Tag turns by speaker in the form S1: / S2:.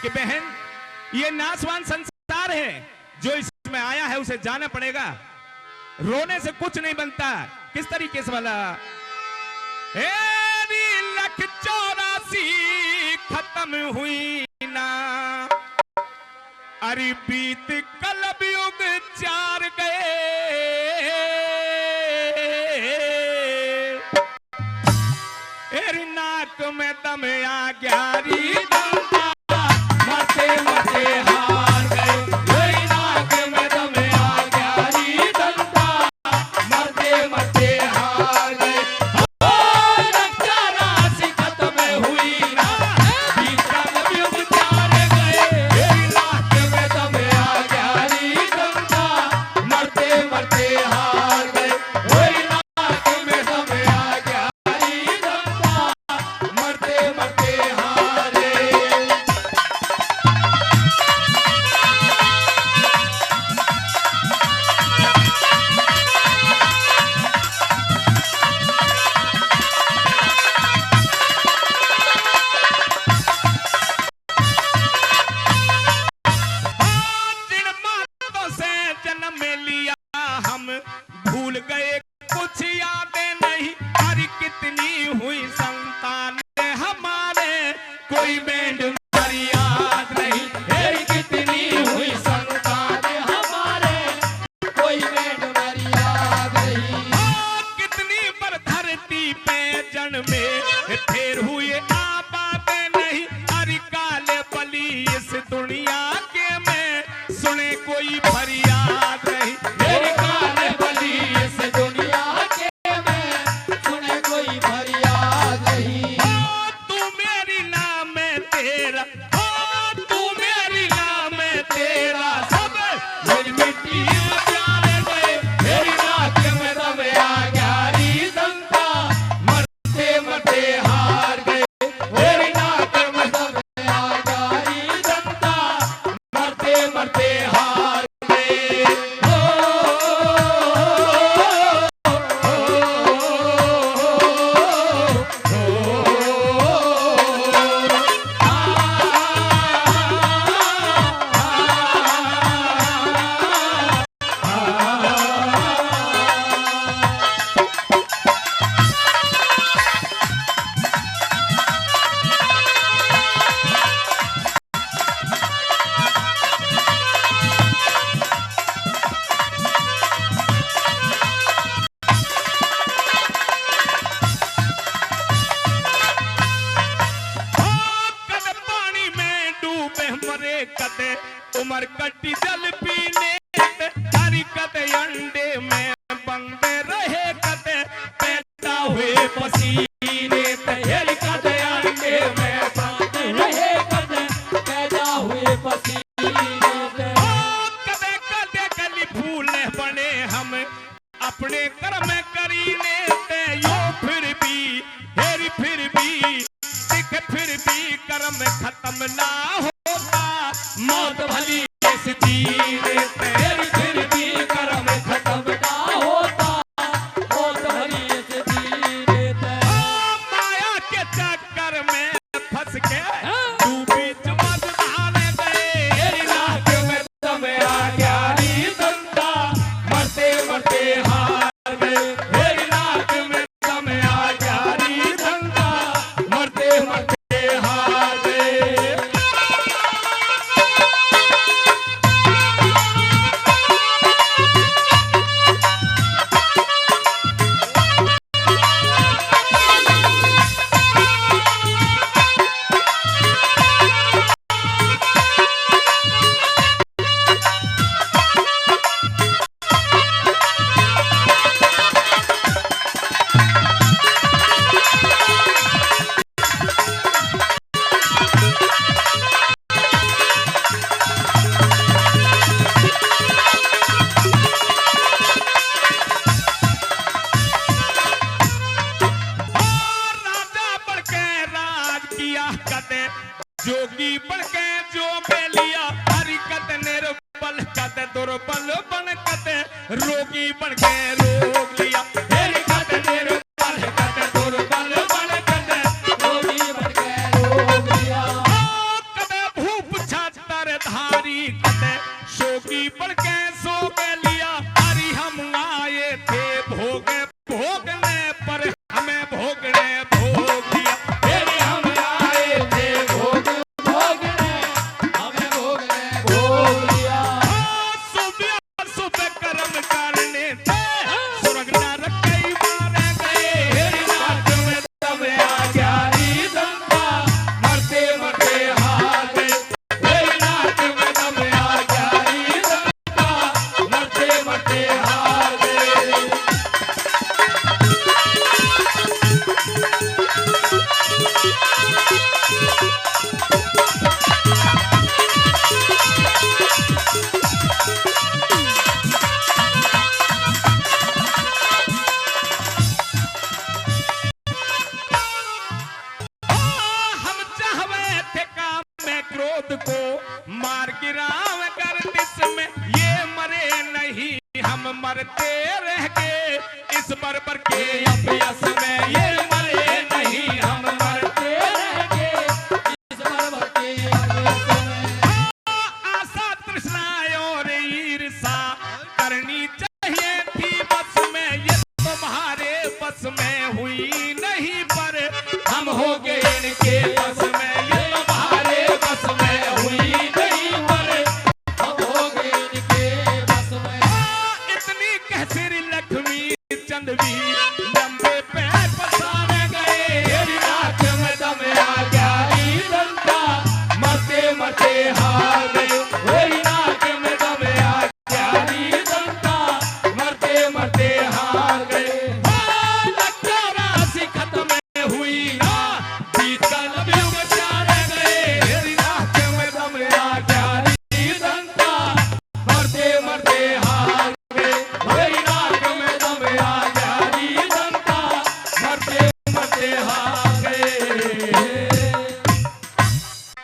S1: कि बहन ये नासवान संसार है, जो इसमें आया है उसे जाना पड़ेगा। रोने से कुछ नहीं बनता। किस तरीके से वाला 1,84 खत्म हुई ना, अरे बीत कलब युग 4 गए, एरी नाक में दम आ गया, मरते मरते हार गए, एरी नाक में दम आ गया, मरते मरते हार गए। 1,84 खत्म हुई ना, बीत कलब युग 4 गए, एरी नाक में दम आ गया, मरते मरते हार गए, एरी नाक में दम आ गया, मरते मरते हारे। जिन मातों से जन्म लिया हम भूल गए, कुछ यादें नहीं, हर कितनी हुई संतान हमारे, कोई बैंड हमारी याद नहीं, हर कितनी हुई संतान हमारे, कोई बैंड हमारी याद नहीं। कितनी पर धरती पे जन्मे, फिर हुए आबाद नहीं, हर काले बली इस दुनिया के में, सुने कोई फरियाद नहीं, मेरी काले बली इस दुनिया के में, सुने कोई फरियाद नहीं। तू मेरी नाम है तेरा, तू मेरी नाम है तेरा, सब मेरी मिट्टी में प्यारे गए, मेरी नाक में दम आ गया, दंता मरते मरते हार गए, मेरी नाक में दम आ गया, दंता मरते मरते हार गए। कद पानी में डूबे मरे, कदे उमर कटी जल पीने, हरी कदे अंडे में बंदे रहे, कदे पैदा हुए पसीने, हरी कदे अंडे में बंदे रहे, कदे पैदा हुए पसीने, कदे कदे कली फूले बने हम अपने कर्म करीने, यो फिर भी हेरी फिर भी दिख, फिर भी कर्म खत्म ना होता, मौत भली इस दीने, तेरी फिर भी कर्म खत्म ना होता, मौत भली इस दीने। माया के चक्कर में फंस के तू बीच मत धाने गए, तेरी नाक में दम आ गया, दंता मरते मरते हार गए, तेरी नाक में दम आ गया, दंता मरते मरते हार गए। जोगी बन के जो बेलिया, हरिकत निर्बल कत दुर्बल बन कत, रोगी बन के रोग लिया, हरिकत निर्बल कत दुर्बल बन कत, रोगी बन के रोग लिया। कदे भूप हम मरते रह गए इस बर्बर के अपयस में, ये मरे नहीं हम मरते रह गए इस बर्बर के अपयस में। आशा तृष्णा और ईर्षा करनी चाहिए थी बस में, ये तुम्हारे बस में हुई नहीं, पर हम हो गए इनके बस में, ये तुम्हारे बस में हुई नहीं, पर हम हो गए इनके बस में। इतनी कहसिर लक्ष्मी चंद भी